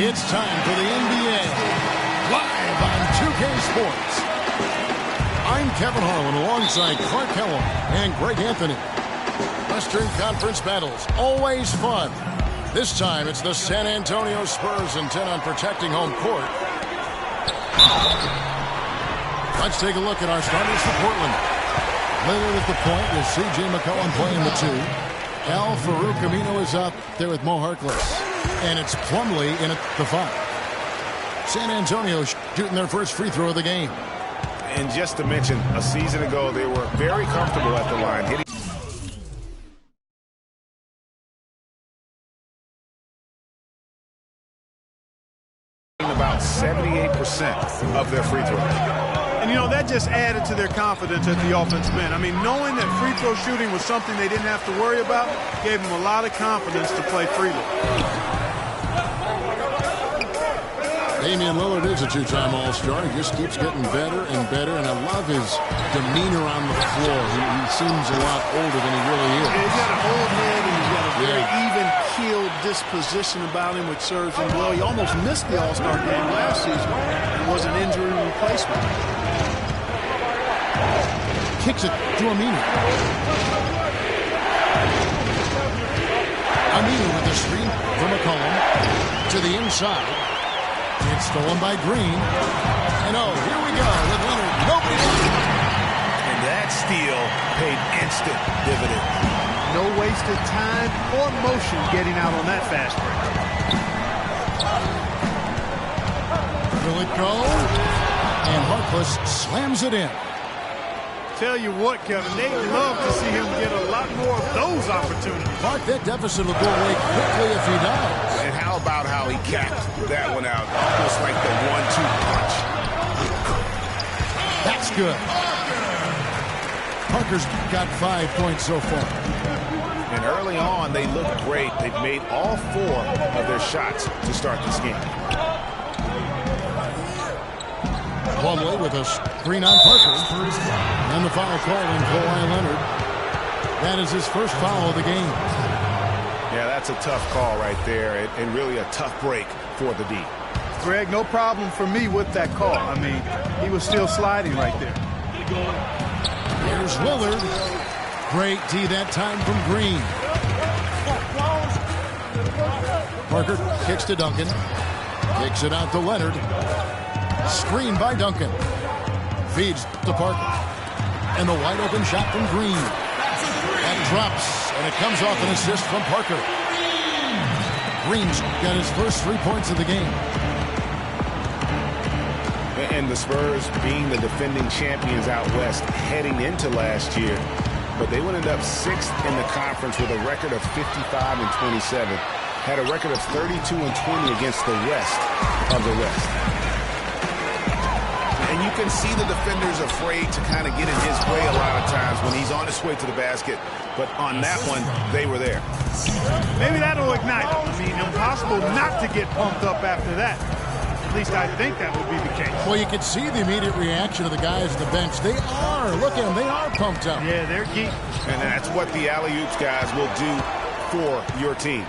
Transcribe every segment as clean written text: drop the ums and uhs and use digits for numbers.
It's time for the NBA, live on 2K Sports. I'm Kevin Harlan alongside Clark Kellogg and Greg Anthony. Western Conference battles, always fun. This time it's the San Antonio Spurs intent on protecting home court. Let's take a look at our starters for Portland. Lillard at the point with C.J. McCollum playing the 2. Al-Farouq Aminu is up there with Mo Harkless. And it's Plumlee in at the 5. San Antonio shooting their first free throw of the game. And just to mention, a season ago, they were very comfortable at the line, hitting about 78% of their free throws. And, you know, that just added to their confidence at the offensive end. I mean, knowing that free throw shooting was something they didn't have to worry about gave them a lot of confidence to play freely. Damian Lillard is a two-time All-Star. He just keeps getting better and better, and I love his demeanor on the floor. He seems a lot older than he really is. Yeah, he's got an old head, and he's got a very even-keeled disposition about him, which serves him well. He almost missed the All-Star game last season and was an injury replacement. Kicks it to Aminu. Aminu with the screen for McCollum to the inside. It's stolen by Green. And oh, here we go with Leonard. Nobody. And that steal paid instant dividends. No wasted time or motion getting out on that fast break. Will it go? And Harkless slams it in. Tell you what, Kevin, they'd love to see him get a lot more of those opportunities. Mark, that deficit will go away quickly if he does. And how about how he capped that one out, almost like the 1-2 punch. That's good. Parker's got 5 points so far. And early on, they looked great. They've made all 4 of their shots to start this game. Plumlee with a screen on Parker. And the foul call on Kawhi Leonard. That is his first foul of the game. Yeah, that's a tough call right there, and really a tough break for the D. Greg, no problem for me with that call. I mean, he was still sliding right there. Here's Lillard. Great D that time from Green. Parker kicks to Duncan. Kicks it out to Leonard. Screen by Duncan. Feeds to Parker. And the wide open shot from Green. That drops, and it comes off an assist from Parker. Green's got his first 3 points of the game. And the Spurs being the defending champions out west heading into last year. But they would end up 6th in the conference with a record of 55-27. Had a record of 32-20 against the rest of the West. And you can see the defenders afraid to kind of get in his way a lot of times when he's on his way to the basket. But on that one, they were there. Maybe that'll ignite him. I mean, impossible not to get pumped up after that. At least I think that would be the case. Well, you can see the immediate reaction of the guys on the bench. They are. Look at them. They are pumped up. Yeah, they're geek. And that's what the alley-oops guys will do for your team.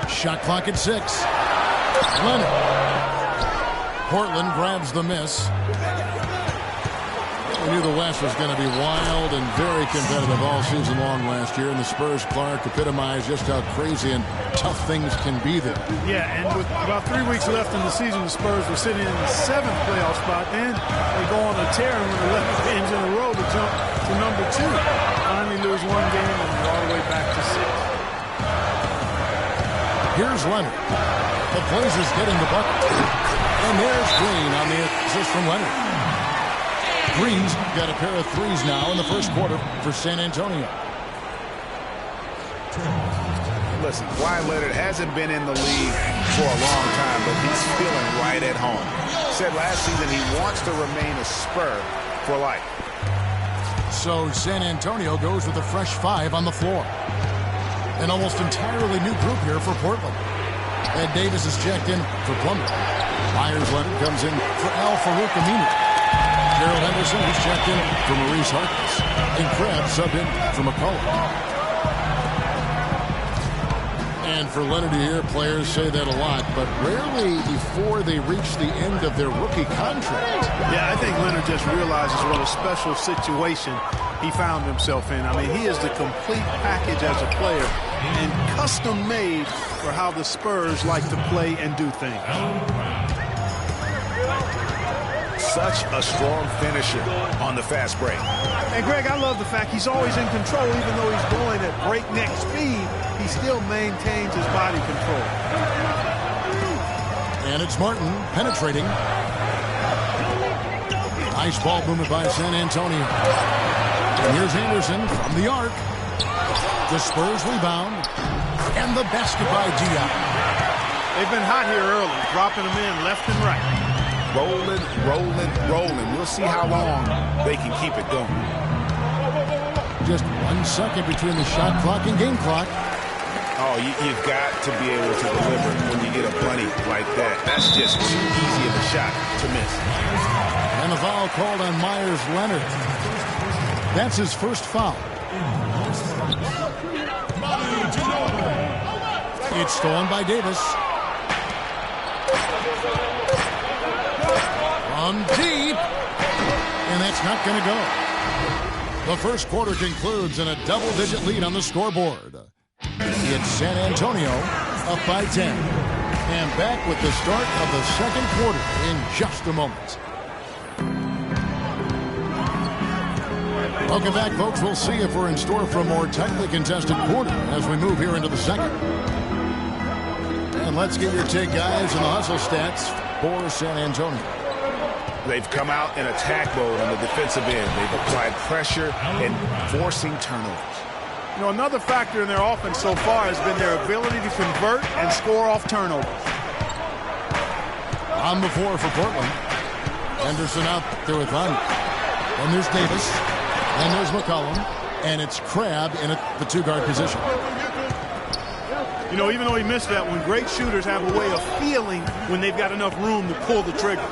Shot clock at 6. Leonard. Portland grabs the miss. We knew the West was going to be wild and very competitive all season long last year, and the Spurs, Clark, epitomized just how crazy and tough things can be there. Yeah, and with about 3 weeks left in the season, the Spurs were sitting in the 7th playoff spot. Then they go on a tear and win 11 games in a row to jump to number 2. Finally lose 1 game and go all the way back to 6. Here's Leonard. The Blazers getting the bucket. And there's Green on the assist from Leonard. Green's got a pair of threes now in the first quarter for San Antonio. Listen, Kawhi Leonard hasn't been in the league for a long time, but he's feeling right at home. Said last season he wants to remain a Spur for life. So San Antonio goes with a fresh 5 on the floor. An almost entirely new group here for Portland. Ed Davis is checked in for Plumlee. Myers Leonard comes in for Al-Farouq Aminu. Gerald Henderson is checked in for Maurice Harkless. And Krabs subbed in for McCollum. And for Leonard to hear players say that a lot, but rarely before they reach the end of their rookie contract. Yeah, I think Leonard just realizes what a special situation he found himself in. I mean, he is the complete package as a player and custom made for how the Spurs like to play and do things. Such a strong finisher on the fast break. And Greg, I love the fact he's always in control. Even though he's going at breakneck speed, he still maintains his body control. And it's Martin penetrating. Nice ball movement by San Antonio. And here's Anderson from the arc. The Spurs rebound. And the basket by Diop. They've been hot here early, dropping them in left and right. Rolling, rolling, rolling. We'll see how long they can keep it going. Just 1 second between the shot clock and game clock. Oh, you've got to be able to deliver when you get a bunny like that. That's just too easy of a shot to miss. And a foul called on Myers Leonard. That's his first foul. It's stolen by Davis. From deep. And that's not going to go. The first quarter concludes in a double-digit lead on the scoreboard. It's San Antonio up by 10. And back with the start of the second quarter in just a moment. Welcome back, folks. We'll see if we're in store for a more tightly contested quarter as we move here into the second. And let's get your take, guys, in the hustle stats for San Antonio. They've come out in attack mode on the defensive end. They've applied pressure and forcing turnovers. You know, another factor in their offense so far has been their ability to convert and score off turnovers. On the floor for Portland. Henderson out there with Von. And there's Davis. And there's McCollum. And it's Crabbe in the two-guard position. You know, even though he missed that one, great shooters have a way of feeling when they've got enough room to pull the trigger.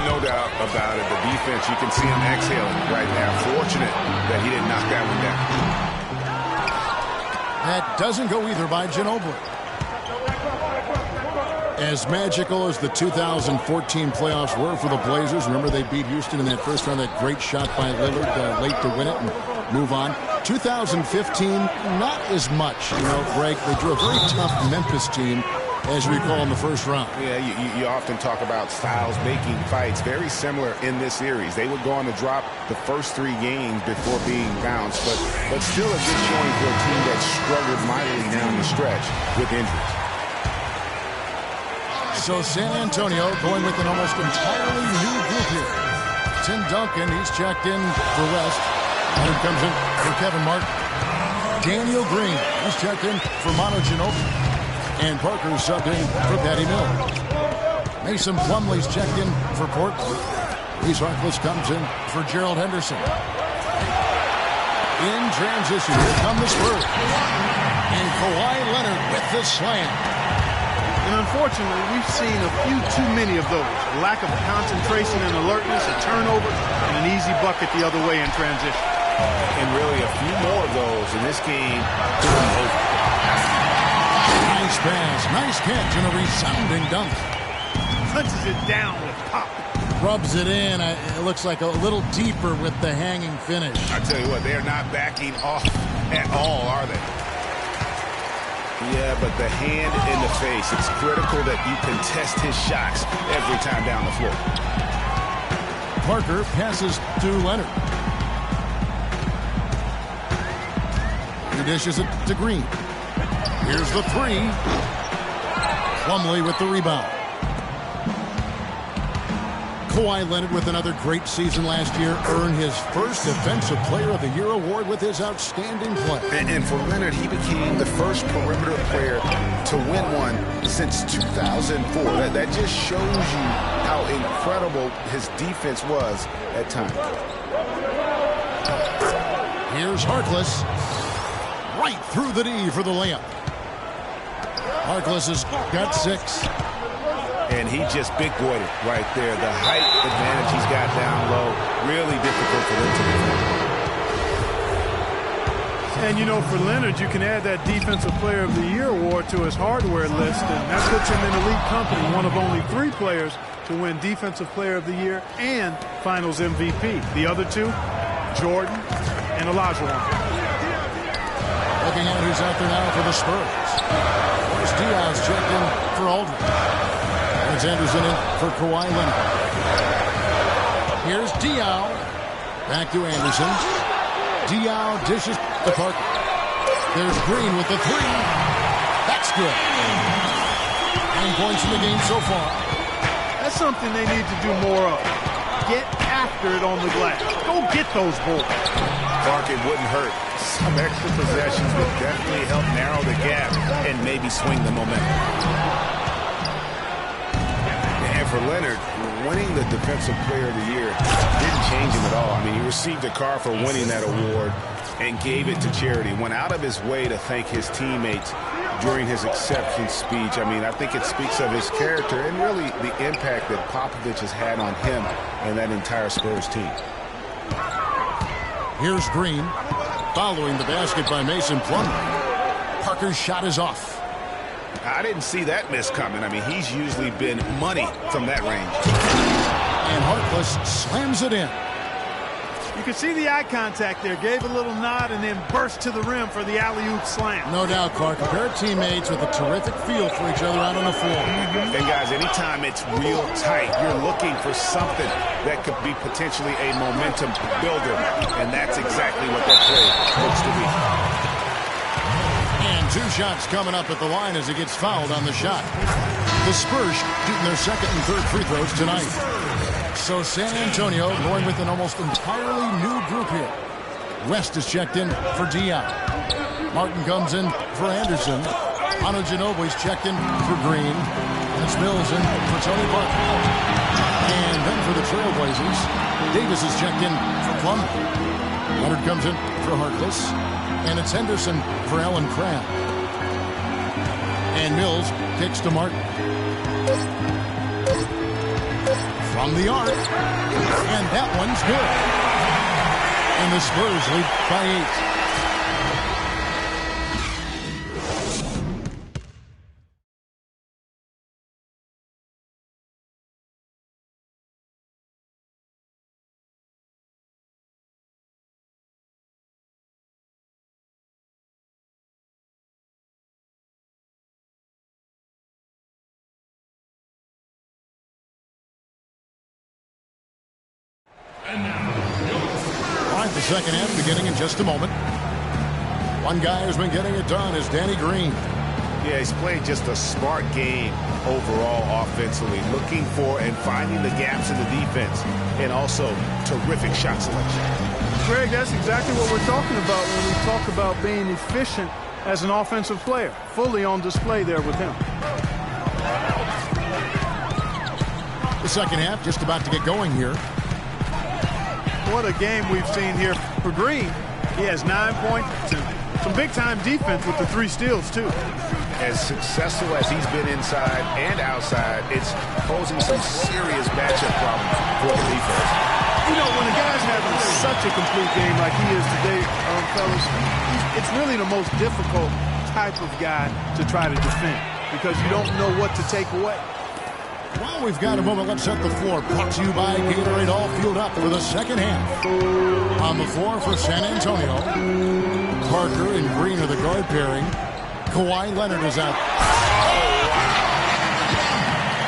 No doubt about it. The defense, you can see him exhaling right now. Fortunate that he didn't knock that one down. That doesn't go either by Ginobili. As magical as the 2014 playoffs were for the Blazers, remember they beat Houston in that first round, that great shot by Lillard late to win it and move on. 2015, not as much. You know, Greg, they drew a very tough Memphis team, as we recall, in the first round. Yeah, you often talk about styles making fights. Very similar in this series. They would go on to drop the first 3 games before being bounced, but still a good showing for a team that struggled mightily down the stretch with injuries. So San Antonio going with an almost entirely new group here. Tim Duncan, he's checked in for West. Leonard comes in for Kevin Martin. Daniel Green, he's checked in for Manu Ginobili. And Parker subbed in for Patty Mills. Mason Plumlee's checked in for Portland. Reese Harkless comes in for Gerald Henderson. In transition, here come the Spurs. And Kawhi Leonard with the slam. And unfortunately, we've seen a few too many of those. A lack of concentration and alertness, a turnover, and an easy bucket the other way in transition. And really a few more of those in this game to be over. Nice pass, nice catch, and a resounding dunk. Punches it down with pop. Rubs it in. It looks like a little deeper with the hanging finish. I tell you what, they are not backing off at all, are they? Yeah, but the hand in the face, it's critical that you contest his shots every time down the floor. Parker passes to Leonard. He dishes it to Green. Here's the 3. Plumlee with the rebound. Kawhi Leonard with another great season last year, earned his first Defensive Player of the Year award with his outstanding play. And for Leonard, he became the first perimeter player to win one since 2004. That just shows you how incredible his defense was at times. Here's Harkless. Right through the D for the layup. Harkless has got 6. And he just big-boyed it right there. The height advantage he's got down low, really difficult for them to defend. And, you know, for Leonard, you can add that Defensive Player of the Year award to his hardware list, and that puts him in elite company, one of only 3 players to win Defensive Player of the Year and Finals MVP. The other 2, Jordan and Olajuwon. Looking at who's out there now for the Spurs. There's Diaz checked in for Aldridge. There's Anderson in for Kawhi Leonard. Here's Diaz. Back to Anderson. Diaz dishes to Parker. There's Green with the 3. That's good. 9 points in the game so far. That's something they need to do more of. Get after it on the glass. Go get those balls. Clark, it wouldn't hurt. Some extra possessions would definitely help narrow the gap and maybe swing the momentum. And for Leonard, winning the Defensive Player of the Year didn't change him at all. I mean, he received a car for winning that award and gave it to charity. Went out of his way to thank his teammates during his acceptance speech. I mean, I think it speaks of his character and really the impact that Popovich has had on him and that entire Spurs team. Here's Green. Following the basket by Mason Plumlee. Parker's shot is off. I didn't see that miss coming. I mean, he's usually been money from that range. And Harkless slams it in. You can see the eye contact there. Gave a little nod and then burst to the rim for the alley-oop slam. No doubt, Clark. A pair of teammates with a terrific feel for each other out on the floor. And guys, anytime it's real tight, you're looking for something that could be potentially a momentum builder. And that's exactly what that play looks to be. And 2 shots coming up at the line as he gets fouled on the shot. The Spurs shooting their second and third free throws tonight. So San Antonio going with an almost entirely new group here. West is checked in for Diaz. Martin comes in for Anderson. Ano Ginobili's checked in for Green. And it's Mills in for Tony Parker. And then for the Trailblazers, Davis is checked in for Plumlee. Leonard comes in for Harkless. And it's Henderson for Allen Crabbe. And Mills kicks to Martin. From the arc. And that one's good. And the Spurs lead by 8. All right, the second half beginning in just a moment. One guy who's been getting it done is Danny Green. Yeah, he's played just a smart game overall offensively, looking for and finding the gaps in the defense, and also terrific shot selection. Greg, that's exactly what we're talking about when we talk about being efficient as an offensive player. Fully on display there with him. The second half just about to get going here. What a game we've seen here for Green. He has 9 points and some big-time defense with the 3 steals, too. As successful as he's been inside and outside, it's posing some serious matchup problems for the defense. You know, when a guy's having such a complete game like he is today, fellas, it's really the most difficult type of guy to try to defend because you don't know what to take away. Well, we've got a moment. Let's set the floor. Brought to you by Gatorade, all fueled up for the second half. On the floor for San Antonio, Parker and Green are the guard pairing. Kawhi Leonard is out.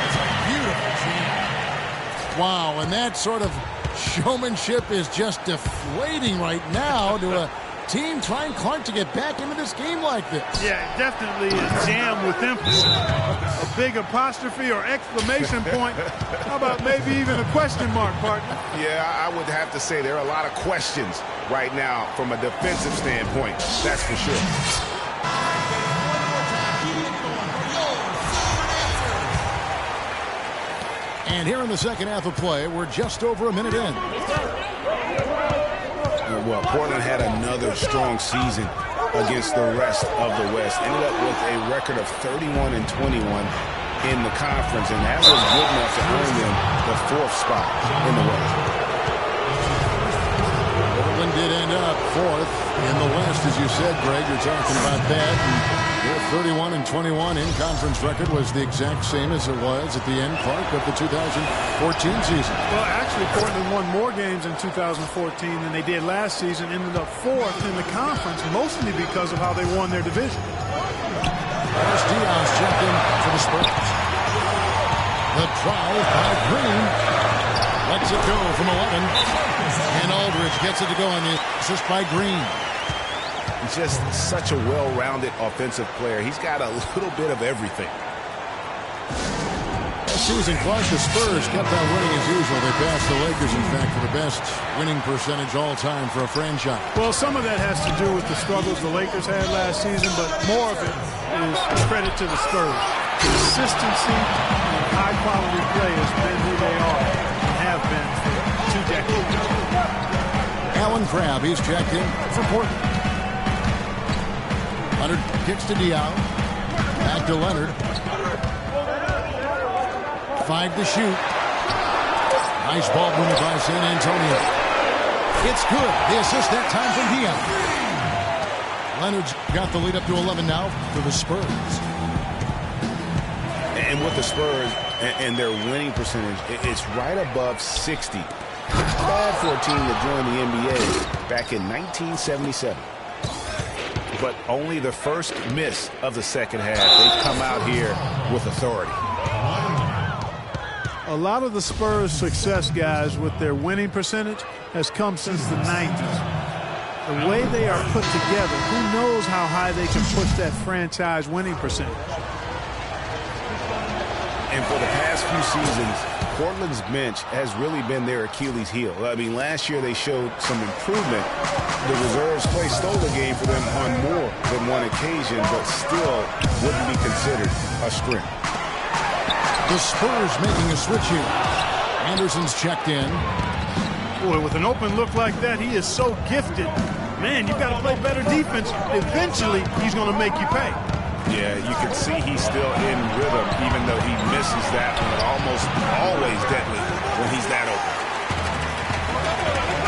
It's a beautiful team. Wow, and that sort of showmanship is just deflating right now to a team trying, Clark, to get back into this game like this. Yeah, definitely is jammed with emphasis. A big apostrophe or exclamation point. How about maybe even a question mark, partner? Yeah, I would have to say there are a lot of questions right now from a defensive standpoint. That's for sure. And here in the second half of play, we're just over a minute in. Well, Portland had another strong season against the rest of the West. Ended up with a record of 31 and 21 in the conference, and that was good enough to earn them the 4th spot in the West. Portland did end up Fourth in the West, as you said, Greg. You're talking about that. And their 31-21 in conference record was the exact same as it was at the end, Clark, of the 2014 season. Well, actually, Portland won more games in 2014 than they did last season. Ended up fourth in the conference, mostly because of how they won their division. There's Diaz checked in for the Spurs. The drive by Green. Lets it go from 11. And Aldridge gets it to go on the assist by Green. He's just such a well-rounded offensive player. He's got a little bit of everything. This season, Clark, the Spurs kept on winning as usual. They passed the Lakers, in fact, for the best winning percentage all time for a franchise. Well, some of that has to do with the struggles the Lakers had last season, but more of it is credit to the Spurs. Consistency and high-quality play has been who they are and have been for 2 decades. Alan Crabb, he's checked in for Portland. Leonard kicks to Diaw. Back to Leonard. 5 to shoot. Nice ball movement by San Antonio. It's good. The assist that time from Diaw. Leonard's got the lead up to 11 now for the Spurs. And with the Spurs and their winning percentage, it's right above 60. Bad for a team that joined the NBA back in 1977. But only the first miss of the second half. They've come out here with authority. A lot of the Spurs' success, guys, with their winning percentage has come since the 90s. The way they are put together, who knows how high they can push that franchise winning percentage. And for the past few seasons, Portland's bench has really been their Achilles heel. I mean, last year they showed some improvement. The reserves play stole the game for them on more than one occasion, but still wouldn't be considered a strength. The Spurs making a switch here. Anderson's checked in. Boy, with an open look like that, he is so gifted. Man, you've got to play better defense. Eventually, he's going to make you pay. Yeah, you can see he's still in rhythm, even though he misses that one. Almost always deadly when he's that open.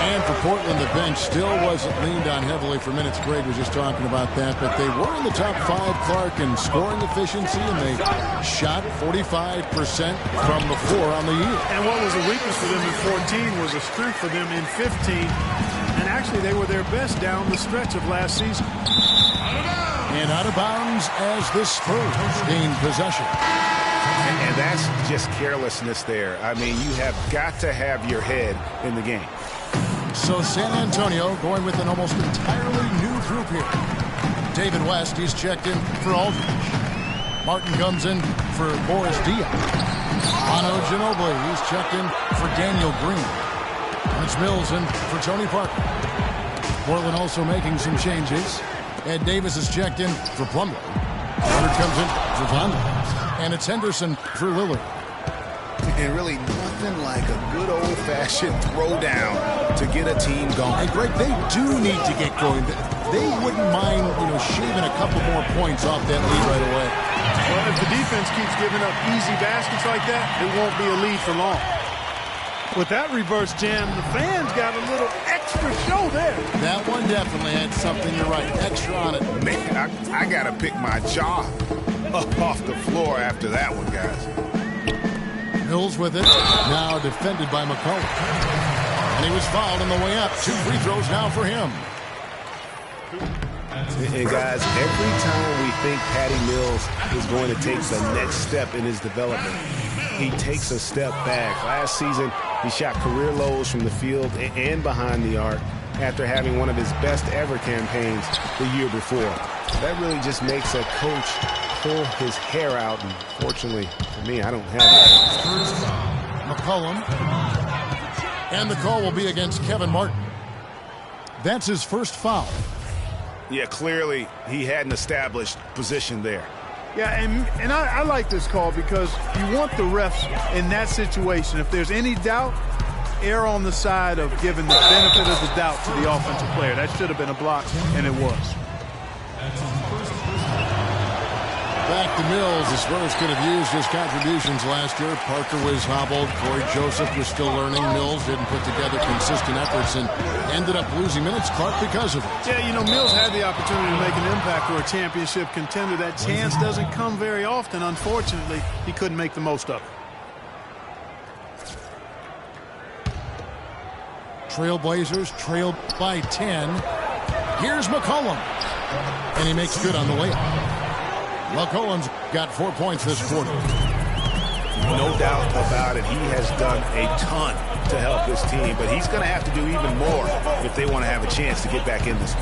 And for Portland, the bench still wasn't leaned on heavily for minutes. Greg was just talking about that, but they were in the top 5, Clark, in scoring efficiency, and they shot 45% from the floor on the year. And what was a weakness for them in 14 was a strength for them in 15. And actually, they were their best down the stretch of last season. And out of bounds as the Spurs gain possession. And that's just carelessness there. I mean, you have got to have your head in the game. So San Antonio going with an almost entirely new group here. David West, he's checked in for Aldridge. Martin comes in for Boris Diaw. Manu Ginobili, he's checked in for Daniel Green. It's Mills in for Tony Parker. Portland also making some changes. Ed Davis is checked in for Plumlee. Leonard comes in for Vonleh. And it's Henderson for Lillard. And really nothing like a good old-fashioned throwdown to get a team going. Hey, Greg, they do need to get going. They wouldn't mind, shaving a couple more points off that lead right away. Well, if the defense keeps giving up easy baskets like that, it won't be a lead for long. With that reverse jam, the fans got a little extra show there. That one definitely had something, you're right, extra on it. Man, I got to pick my jaw up off the floor after that one, guys. Mills with it, now defended by McCollum. And he was fouled on the way up. 2 free throws now for him. And guys, every time we think Patty Mills is going to take the next step in his development, he takes a step back. Last season, he shot career lows from the field and behind the arc after having one of his best ever campaigns the year before. That really just makes a coach pull his hair out, and fortunately for me, I don't have it. McCollum. And the call will be against Kevin Martin. That's his first foul. Yeah, clearly he had an established position there. Yeah, and I like this call because you want the refs in that situation. If there's any doubt, err on the side of giving the benefit of the doubt to the offensive player. That should have been a block, and it was. Back to Mills. The Spurs could have used his contributions last year. Parker was hobbled. Corey Joseph was still learning. Mills didn't put together consistent efforts and ended up losing minutes. Clark because of it. Yeah, you know, Mills had the opportunity to make an impact for a championship contender. That chance doesn't come very often. Unfortunately, he couldn't make the most of it. Trailblazers trail by 10. Here's McCollum. And he makes good on the layup. McCollum's got 4 points this quarter. No doubt about it. He has done a ton to help this team, but he's going to have to do even more if they want to have a chance to get back in this.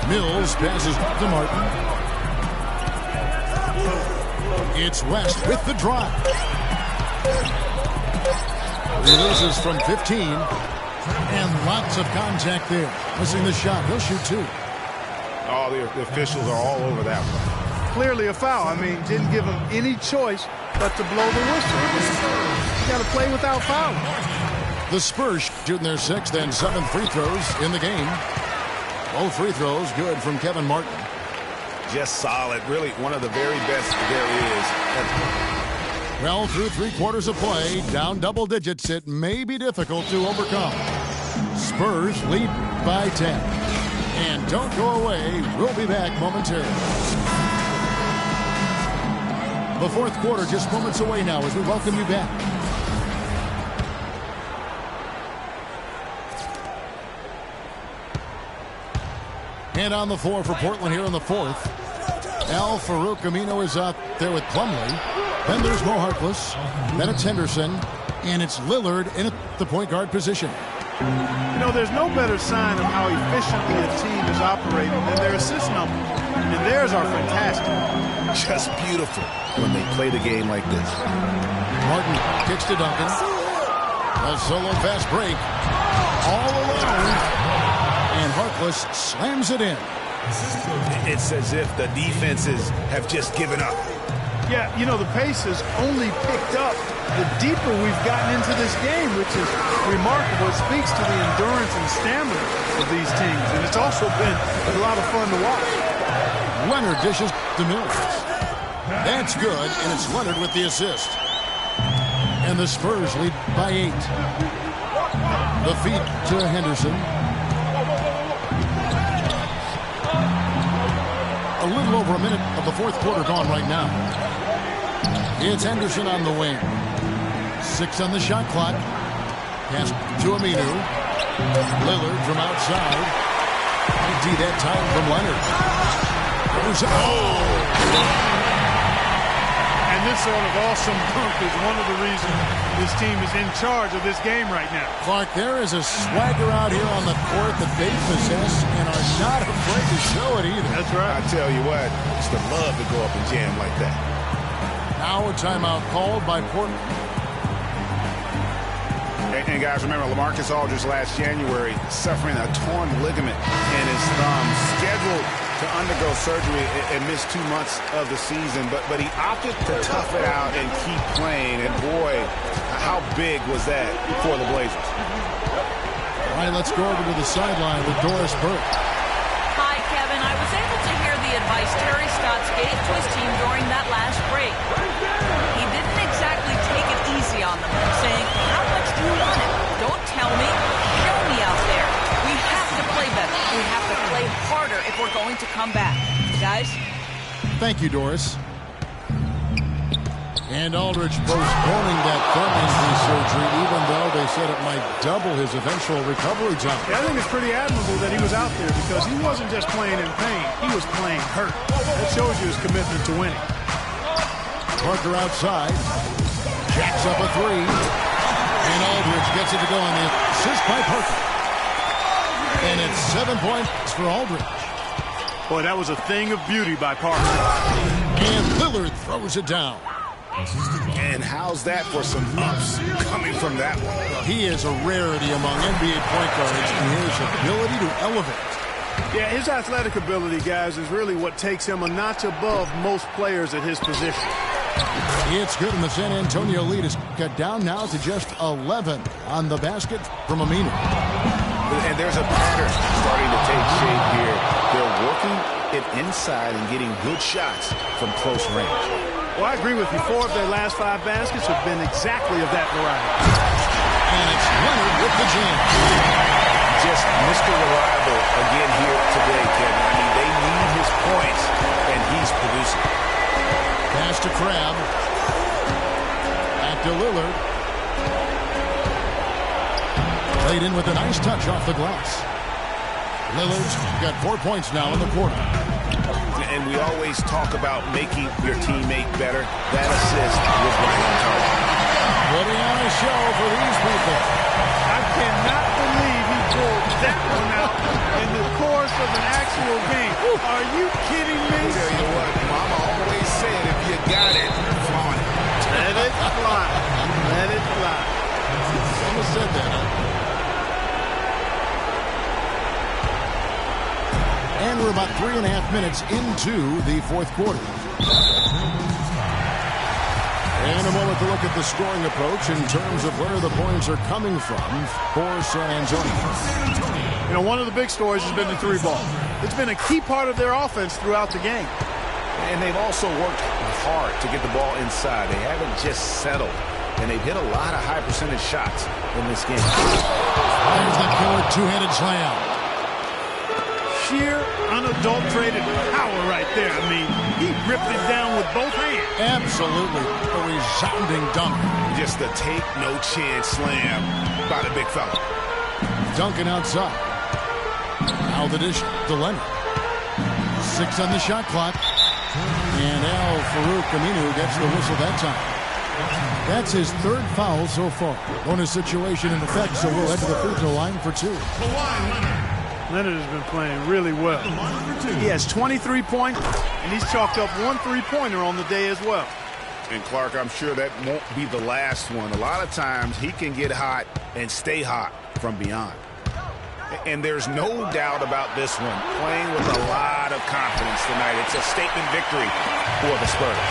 Mills passes to Martin. It's West with the drive. He loses from 15. And lots of contact there. Missing the shot. He'll shoot 2. Oh, the officials are all over that one. Clearly a foul. I mean, didn't give him any choice but to blow the whistle. You got to play without fouling. The Spurs shooting their 6th and 7th free throws in the game. Both free throws good from Kevin Martin. Just solid. Really one of the very best there is. Well, through 3 quarters of play, down double digits, it may be difficult to overcome. Spurs lead by 10. And don't go away. We'll be back momentarily. The 4th quarter just moments away now as we welcome you back. And on the floor for Portland here in the 4th. Al Farouk Amino is out there with Plumlee. Then there's Mo Harkless. Then it's Henderson. And it's Lillard in the point guard position. You know, there's no better sign of how efficiently a team is operating than their assist numbers. And theirs are fantastic. Just beautiful when they play the game like this. Martin kicks to Duncan. A solo fast break. All alone. And Harkless slams it in. It's as if the defenses have just given up. Yeah, you know, the pace has only picked up the deeper we've gotten into this game, which is remarkable. It speaks to the endurance and stamina of these teams, and it's also been a lot of fun to watch. Leonard dishes to Mills. That's good, and it's Leonard with the assist. And the Spurs lead by 8. The feed to Henderson. A little over a minute of the 4th quarter gone right now. It's Henderson on the wing. 6 on the shot clock. Pass to Aminu. Lillard from outside. D that time from Leonard. And this sort of awesome dunk is one of the reasons this team is in charge of this game right now. Clark, there is a swagger out here on the court that they possess and are not afraid to show it either. That's right. I tell you what, it's the love to go up and jam like that. Now a timeout called by Portland. And guys, remember, LaMarcus Aldridge last January suffering a torn ligament in his thumb, scheduled to undergo surgery and miss 2 months of the season, but he opted to tough it out and keep playing. And boy, how big was that for the Blazers? All right, let's go over to the sideline with Doris Burke. Hi, Kevin. I was able to hear the advice Terry Stotts gave to his team during that last break. He didn't exactly take it easy on them, saying, how much do you want it? Don't tell me. Show me out there. We have to play better. We have to play harder if we're going to come back. Guys? Thank you, Doris. And Aldridge postponing that thumb injury surgery, even though they said it might double his eventual recovery time. Yeah, I think it's pretty admirable that he was out there because he wasn't just playing in pain. He was playing hurt. That shows you his commitment to winning. Parker outside. Jacks up a 3. And Aldridge gets it to go on the assist by Parker. And it's 7 points for Aldridge. Boy, that was a thing of beauty by Parker. And Lillard throws it down. And how's that for some ups coming from that one? He is a rarity among NBA point guards in his ability to elevate. Yeah, his athletic ability, guys, is really what takes him a notch above most players at his position. It's good, and the San Antonio lead is cut down now to just 11 on the basket from Aminu. And there's a pattern starting to take shape here. They're working it inside and getting good shots from close range. Well, I agree with you. 4 of their last 5 baskets have been exactly of that variety. And it's Leonard with the jam. Just Mr. Reliable again here today, Kevin. I mean, they need his points, and he's producing. Pass to Crabbe. Back to Lillard. Played in with a nice touch off the glass. Lillard's got 4 points now in the quarter. And we always talk about making your teammate better. That assist was right on target. Putting on a show for these people. I cannot believe he pulled that one out in the course of an actual game. Are you kidding me? I'll tell you what, Mama always said, if you got it, flaunt it. Let it fly. Let it fly. Someone said that, huh? And we're about 3.5 minutes into the fourth quarter. And a moment to look at the scoring approach in terms of where the points are coming from for San Antonio. You know, one of the big stories has been the 3-ball. It's been a key part of their offense throughout the game. And they've also worked hard to get the ball inside. They haven't just settled. And they've hit a lot of high-percentage shots in this game. There's the killer two-handed slam. Sheer, unadulterated power right there. I mean, he ripped it down with both hands. Absolutely. A resounding dunk. Just a take-no-chance slam by the big fella. Duncan outside. Now the dish to Leonard. 6 on the shot clock. And Al-Farouq Aminu gets the whistle that time. That's his 3rd foul so far. Bonus situation in effect, so we'll head to the free throw line for 2. Leonard has been playing really well. He has 23 points, and he's chalked up 1 3-pointer on the day as well. And Clark, I'm sure that won't be the last one. A lot of times he can get hot and stay hot from beyond. And there's no doubt about this one. Playing with a lot of confidence tonight. It's a statement victory for the Spurs.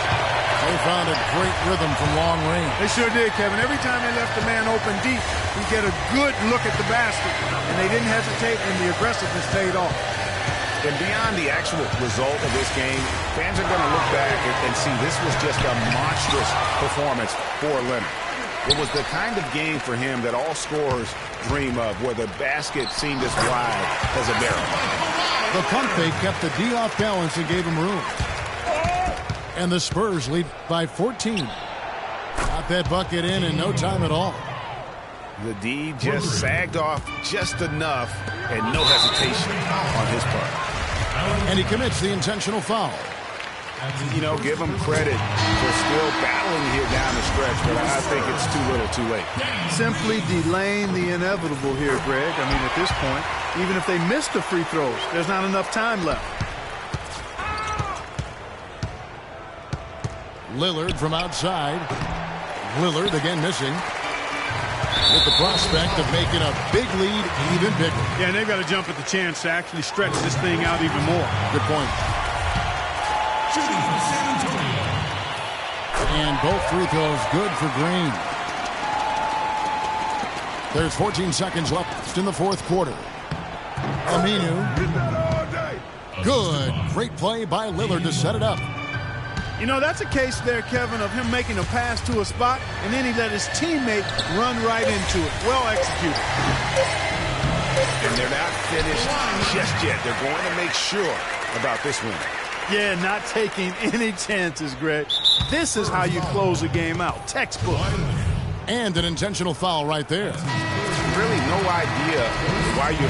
They found a great rhythm from long range. They sure did, Kevin. Every time they left the man open deep, you get a good look at the basket. And they didn't hesitate, and the aggressiveness paid off. And beyond the actual result of this game, fans are going to look back and see this was just a monstrous performance for Leonard. It was the kind of game for him that all scorers dream of, where the basket seemed as wide as a barrel. The pump fake kept the D off balance and gave him room. And the Spurs lead by 14. Got that bucket in no time at all. The D just sagged off just enough and no hesitation on his part. And he commits the intentional foul. You know, give him credit for still battling here down the stretch, but I think it's too little too late. Simply delaying the inevitable here, Greg. I mean, at this point, even if they miss the free throws, there's not enough time left. Lillard from outside. Lillard again missing. With the prospect of making a big lead even bigger. Yeah, and they've got to jump at the chance to actually stretch this thing out even more. Good point. And both free throws good for Green. There's 14 seconds left in the fourth quarter. Aminu. Good. Great play by Lillard to set it up. You know, that's a case there, Kevin, of him making a pass to a spot, and then he let his teammate run right into it. Well executed. And they're not finished just yet. They're going to make sure about this win. Yeah, not taking any chances, Greg. This is how you close a game out. Textbook. And an intentional foul right there. Really no idea why you're